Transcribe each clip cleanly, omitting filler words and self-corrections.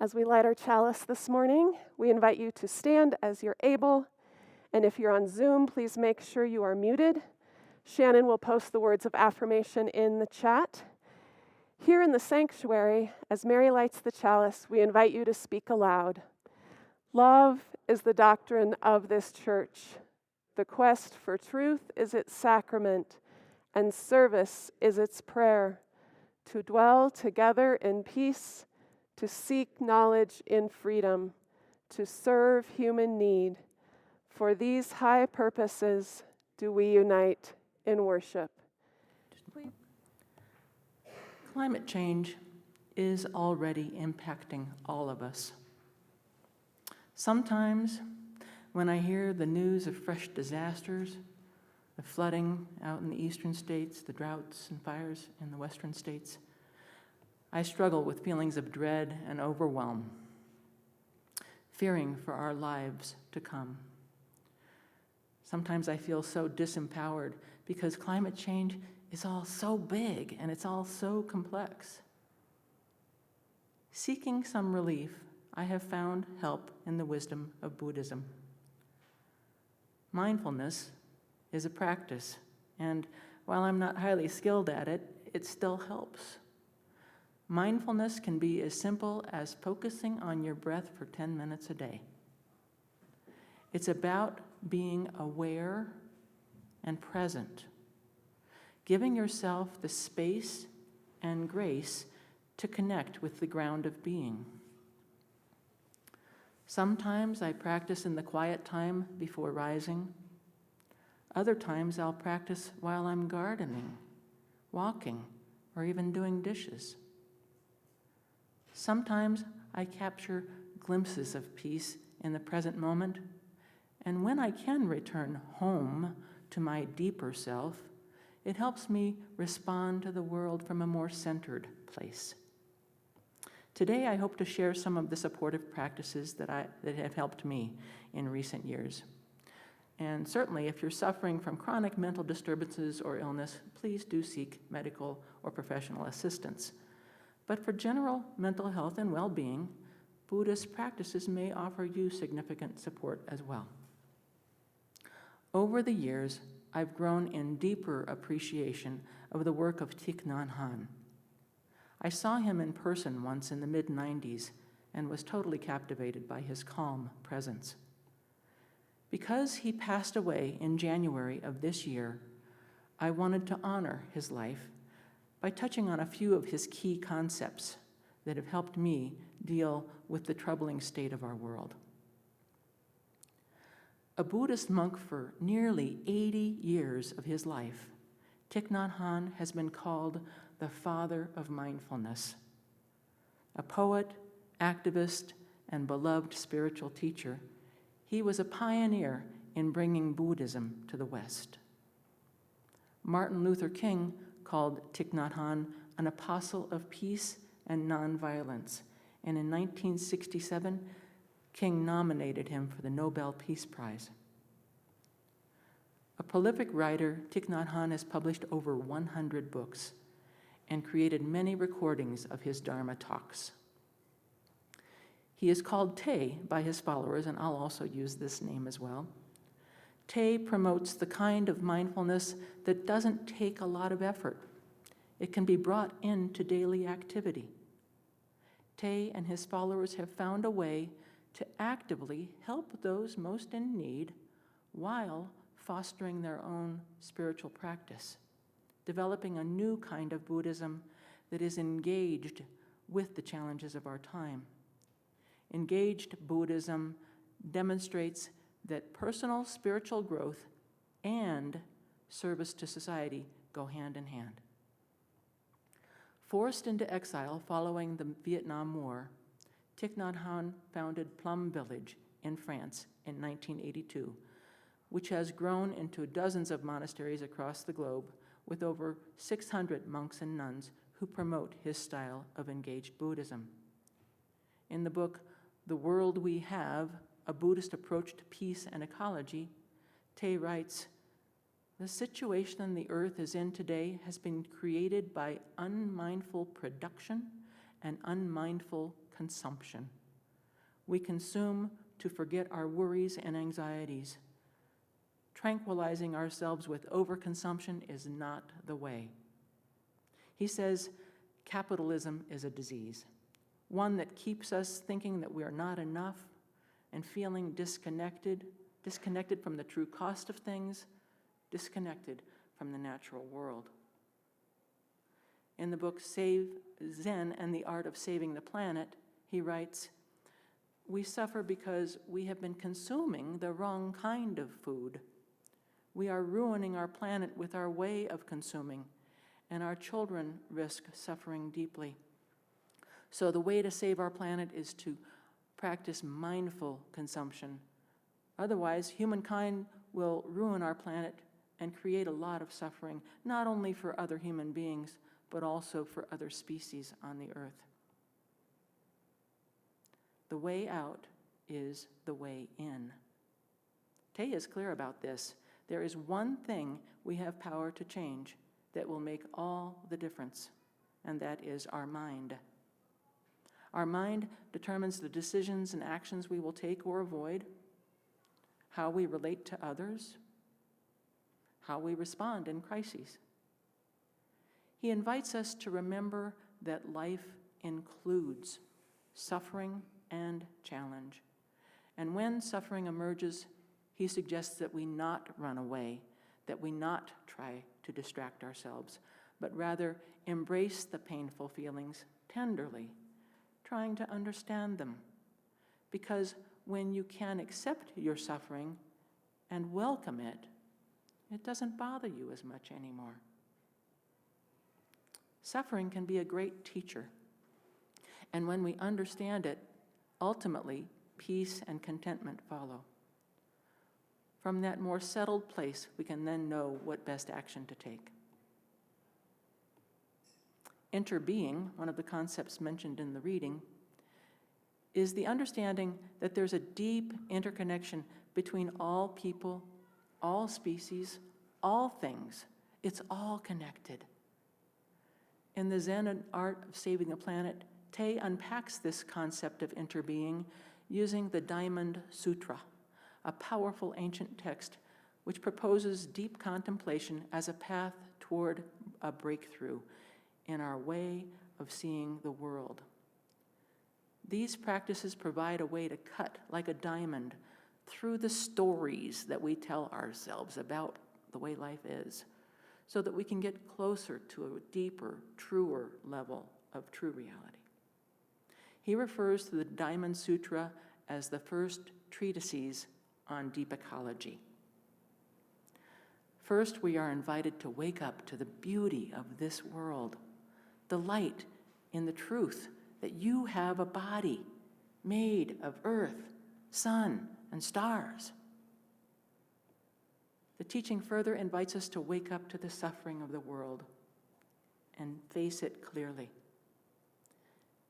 As we light our chalice this morning, we invite you to stand as you're able, and if you're on Zoom, please make sure you are muted. Shannon will post the words of affirmation in the chat. Here in the sanctuary, as Mary lights the chalice, we invite you to speak aloud. Love is the doctrine of this church. The quest for truth is its sacrament, and service is its prayer. To dwell together in peace, to seek knowledge in freedom, to serve human need. For these high purposes do we unite in worship. Climate change is already impacting all of us. Sometimes when I hear the news of fresh disasters, the flooding out in the eastern states, the droughts and fires in the western states, I struggle with feelings of dread and overwhelm, fearing for our lives to come. Sometimes I feel so disempowered because climate change is all so big and it's all so complex. Seeking some relief, I have found help in the wisdom of Buddhism. Mindfulness is a practice, and while I'm not highly skilled at it, it still helps. Mindfulness can be as simple as focusing on your breath for 10 minutes a day. It's about being aware and present, giving yourself the space and grace to connect with the ground of being. Sometimes I practice in the quiet time before rising. Other times I'll practice while I'm gardening, walking, or even doing dishes. Sometimes I capture glimpses of peace in the present moment, and when I can return home to my deeper self, it helps me respond to the world from a more centered place. Today, I hope to share some of the supportive practices that have helped me in recent years. And certainly, if you're suffering from chronic mental disturbances or illness, please do seek medical or professional assistance. But for general mental health and well-being, Buddhist practices may offer you significant support as well. Over the years, I've grown in deeper appreciation of the work of Thich Nhat Hanh. I saw him in person once in the mid-90s and was totally captivated by his calm presence. Because he passed away in January of this year, I wanted to honor his life by touching on a few of his key concepts that have helped me deal with the troubling state of our world. A Buddhist monk for nearly 80 years of his life, Thich Nhat Hanh has been called the father of mindfulness. A poet, activist, and beloved spiritual teacher, he was a pioneer in bringing Buddhism to the West. Martin Luther King called Thich Nhat Hanh an apostle of peace and nonviolence, and in 1967, King nominated him for the Nobel Peace Prize. A prolific writer, Thich Nhat Hanh has published over 100 books and created many recordings of his Dharma talks. He is called Te by his followers, and I'll also use this name as well. Te promotes the kind of mindfulness that doesn't take a lot of effort. It can be brought into daily activity. Te and his followers have found a way to actively help those most in need while fostering their own spiritual practice, developing a new kind of Buddhism that is engaged with the challenges of our time. Engaged Buddhism demonstrates that personal spiritual growth and service to society go hand in hand. Forced into exile following the Vietnam War, Thich Nhat Hanh founded Plum Village in France in 1982, which has grown into dozens of monasteries across the globe with over 600 monks and nuns who promote his style of engaged Buddhism. In the book, The World We Have, A Buddhist Approach to Peace and Ecology, Te writes, "The situation the earth is in today has been created by unmindful production and unmindful consumption. We consume to forget our worries and anxieties. Tranquilizing ourselves with overconsumption is not the way. He says capitalism is a disease, one that keeps us thinking that we are not enough and feeling disconnected from the true cost of things, disconnected from the natural world. In the book Save Zen and the Art of Saving the Planet, he writes, "We suffer because we have been consuming the wrong kind of food. We are ruining our planet with our way of consuming, and our children risk suffering deeply. So the way to save our planet is to practice mindful consumption. Otherwise, humankind will ruin our planet and create a lot of suffering, not only for other human beings, but also for other species on the earth." The way out is the way in. Tay is clear about this. There is one thing we have power to change that will make all the difference, and that is our mind. Our mind determines the decisions and actions we will take or avoid, how we relate to others, how we respond in crises. He invites us to remember that life includes suffering and challenge. And when suffering emerges, he suggests that we not run away, that we not try to distract ourselves, but rather embrace the painful feelings tenderly, trying to understand them. Because when you can accept your suffering and welcome it, it doesn't bother you as much anymore. Suffering can be a great teacher. And when we understand it, ultimately, peace and contentment follow. From that more settled place, we can then know what best action to take. Interbeing, one of the concepts mentioned in the reading, is the understanding that there's a deep interconnection between all people, all species, all things. It's all connected. In the Zen and Art of Saving the Planet, Tay unpacks this concept of interbeing using the Diamond Sutra, a powerful ancient text which proposes deep contemplation as a path toward a breakthrough in our way of seeing the world. These practices provide a way to cut like a diamond through the stories that we tell ourselves about the way life is, so that we can get closer to a deeper, truer level of true reality. He refers to the Diamond Sutra as the first treatises on deep ecology. First, we are invited to wake up to the beauty of this world, the light in the truth that you have a body made of earth, sun, and stars. The teaching further invites us to wake up to the suffering of the world and face it clearly.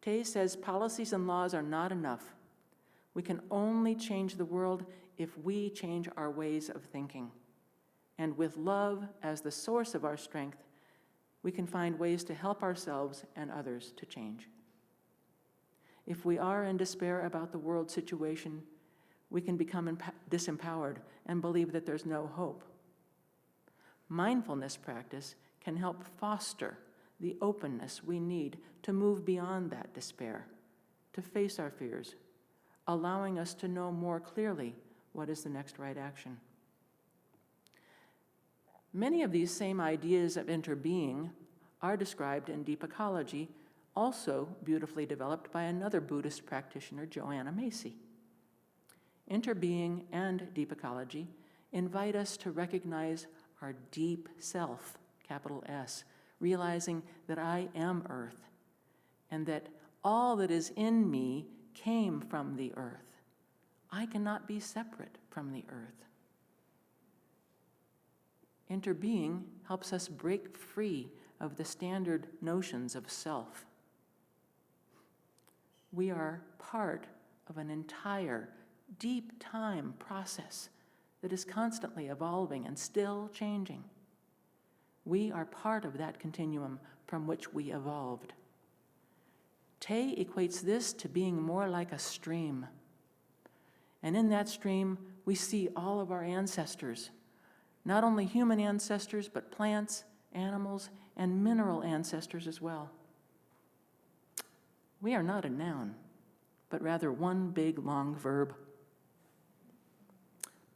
Tay says policies and laws are not enough. We can only change the world if we change our ways of thinking. And with love as the source of our strength, we can find ways to help ourselves and others to change. If we are in despair about the world situation, we can become disempowered and believe that there's no hope. Mindfulness practice can help foster the openness we need to move beyond that despair, to face our fears, allowing us to know more clearly what is the next right action. Many of these same ideas of interbeing are described in Deep Ecology, also beautifully developed by another Buddhist practitioner, Joanna Macy. Interbeing and Deep Ecology invite us to recognize our deep self, capital S, realizing that I am earth and that all that is in me came from the earth. I cannot be separate from the earth. Interbeing helps us break free of the standard notions of self. We are part of an entire deep time process that is constantly evolving and still changing. We are part of that continuum from which we evolved. Te equates this to being more like a stream. And in that stream, we see all of our ancestors, not only human ancestors, but plants, animals, and mineral ancestors as well. We are not a noun, but rather one big, long verb.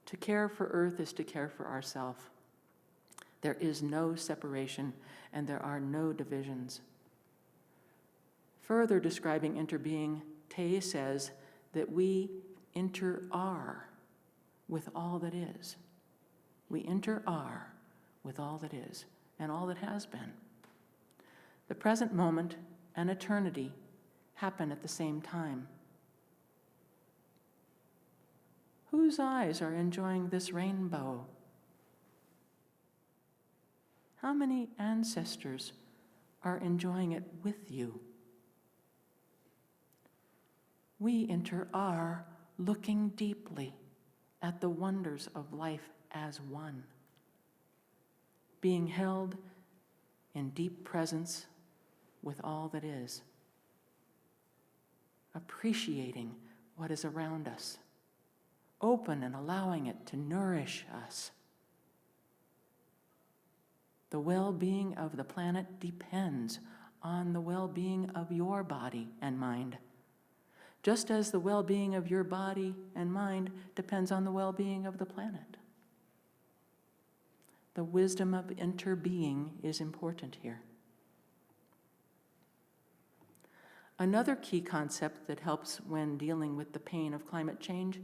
To care for Earth is to care for ourselves. There is no separation, and there are no divisions. Further describing interbeing, Te says that we inter-are with all that is. We inter-are with all that is and all that has been. The present moment and eternity happen at the same time. Whose eyes are enjoying this rainbow? How many ancestors are enjoying it with you? We inter-are looking deeply at the wonders of life as one, being held in deep presence with all that is, appreciating what is around us, open and allowing it to nourish us. The well-being of the planet depends on the well-being of your body and mind, just as the well-being of your body and mind depends on the well-being of the planet. The wisdom of interbeing is important here. Another key concept that helps when dealing with the pain of climate change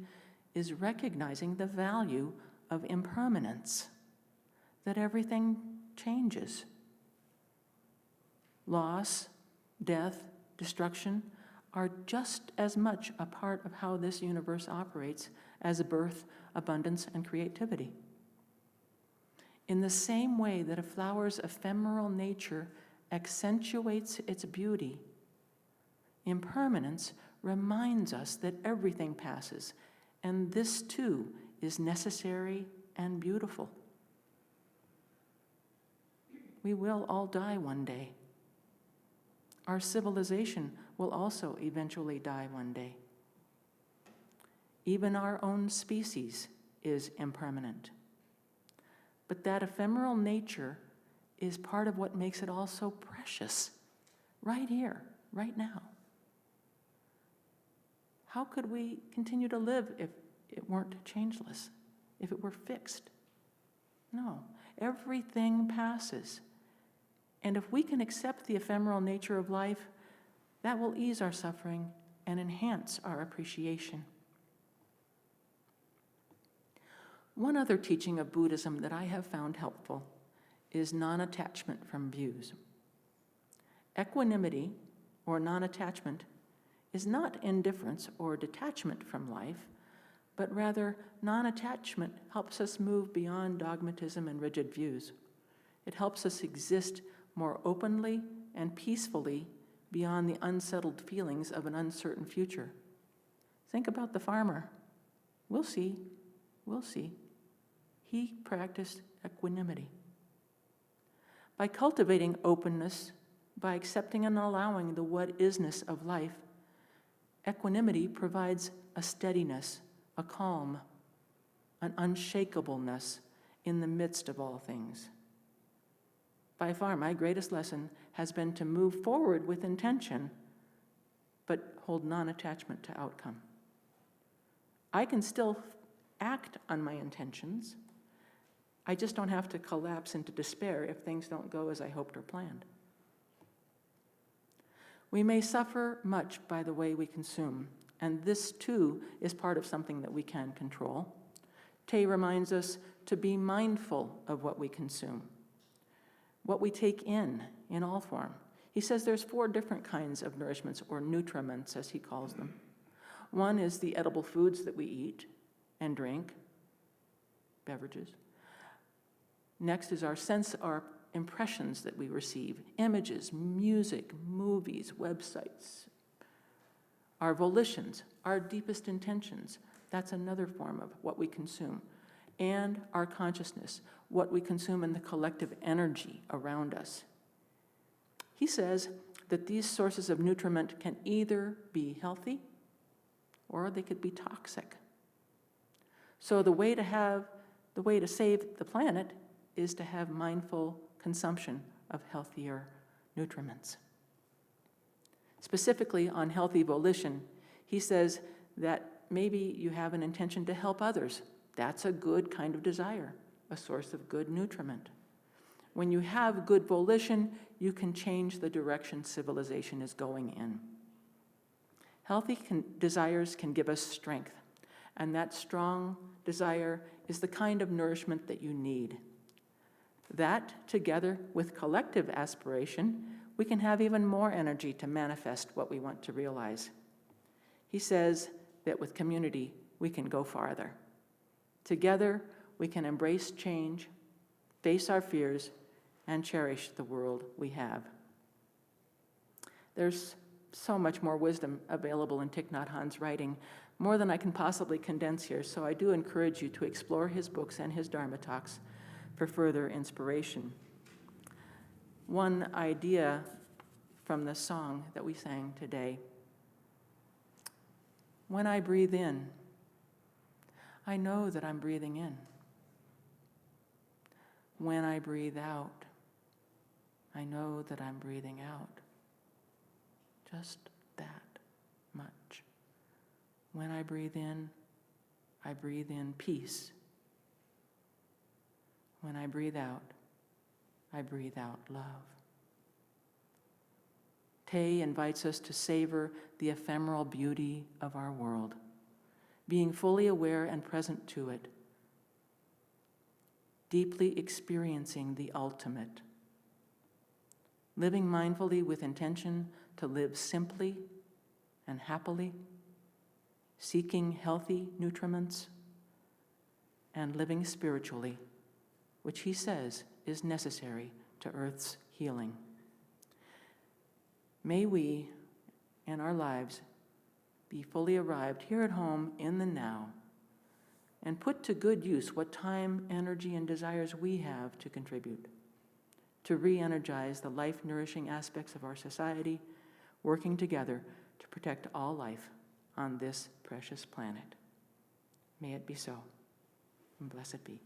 is recognizing the value of impermanence, that everything changes. Loss, death, destruction are just as much a part of how this universe operates as birth, abundance, and creativity. In the same way that a flower's ephemeral nature accentuates its beauty, impermanence reminds us that everything passes, and this too is necessary and beautiful. We will all die one day. Our civilization will also eventually die one day. Even our own species is impermanent. But that ephemeral nature is part of what makes it all so precious, right here, right now. How could we continue to live if it weren't changeless, if it were fixed? No, everything passes. And if we can accept the ephemeral nature of life, that will ease our suffering and enhance our appreciation. One other teaching of Buddhism that I have found helpful is non-attachment from views. Equanimity, or non-attachment, is not indifference or detachment from life, but rather non-attachment helps us move beyond dogmatism and rigid views. It helps us exist more openly and peacefully beyond the unsettled feelings of an uncertain future. Think about the farmer. We'll see. He practiced equanimity. By cultivating openness, by accepting and allowing the what-isness of life, equanimity provides a steadiness, a calm, an unshakableness in the midst of all things. By far, my greatest lesson has been to move forward with intention, but hold non-attachment to outcome. I can still act on my intentions. I just don't have to collapse into despair if things don't go as I hoped or planned. We may suffer much by the way we consume, and this too is part of something that we can control. Te reminds us to be mindful of what we consume, what we take in all form. He says there's 4 different kinds of nourishments, or nutriments as he calls them. One is the edible foods that we eat and drink, beverages. Next is our impressions that we receive, images, music, movies, websites. Our volitions, our deepest intentions, that's another form of what we consume. And our consciousness, what we consume in the collective energy around us. He says that these sources of nutriment can either be healthy or they could be toxic. So the way to save the planet is to have mindful consumption of healthier nutriments. Specifically on healthy volition, he says that maybe you have an intention to help others. That's a good kind of desire, a source of good nutriment. When you have good volition, you can change the direction civilization is going in. Healthy desires can give us strength, and that strong desire is the kind of nourishment that you need. That, together with collective aspiration, we can have even more energy to manifest what we want to realize. He says that with community, we can go farther. Together, we can embrace change, face our fears, and cherish the world we have. There's so much more wisdom available in Thich Nhat Hanh's writing, more than I can possibly condense here, so I do encourage you to explore his books and his Dharma talks for further inspiration. One idea from the song that we sang today: when I breathe in, I know that I'm breathing in. When I breathe out, I know that I'm breathing out. Just that much. When I breathe in peace. When I breathe out love. Tay invites us to savor the ephemeral beauty of our world, being fully aware and present to it, deeply experiencing the ultimate, living mindfully with intention to live simply and happily, seeking healthy nutriments, and living spiritually, which he says is necessary to Earth's healing. May we, in our lives, be fully arrived here at home in the now, and put to good use what time, energy, and desires we have to contribute, to re-energize the life-nourishing aspects of our society, working together to protect all life on this precious planet. May it be so, and blessed be.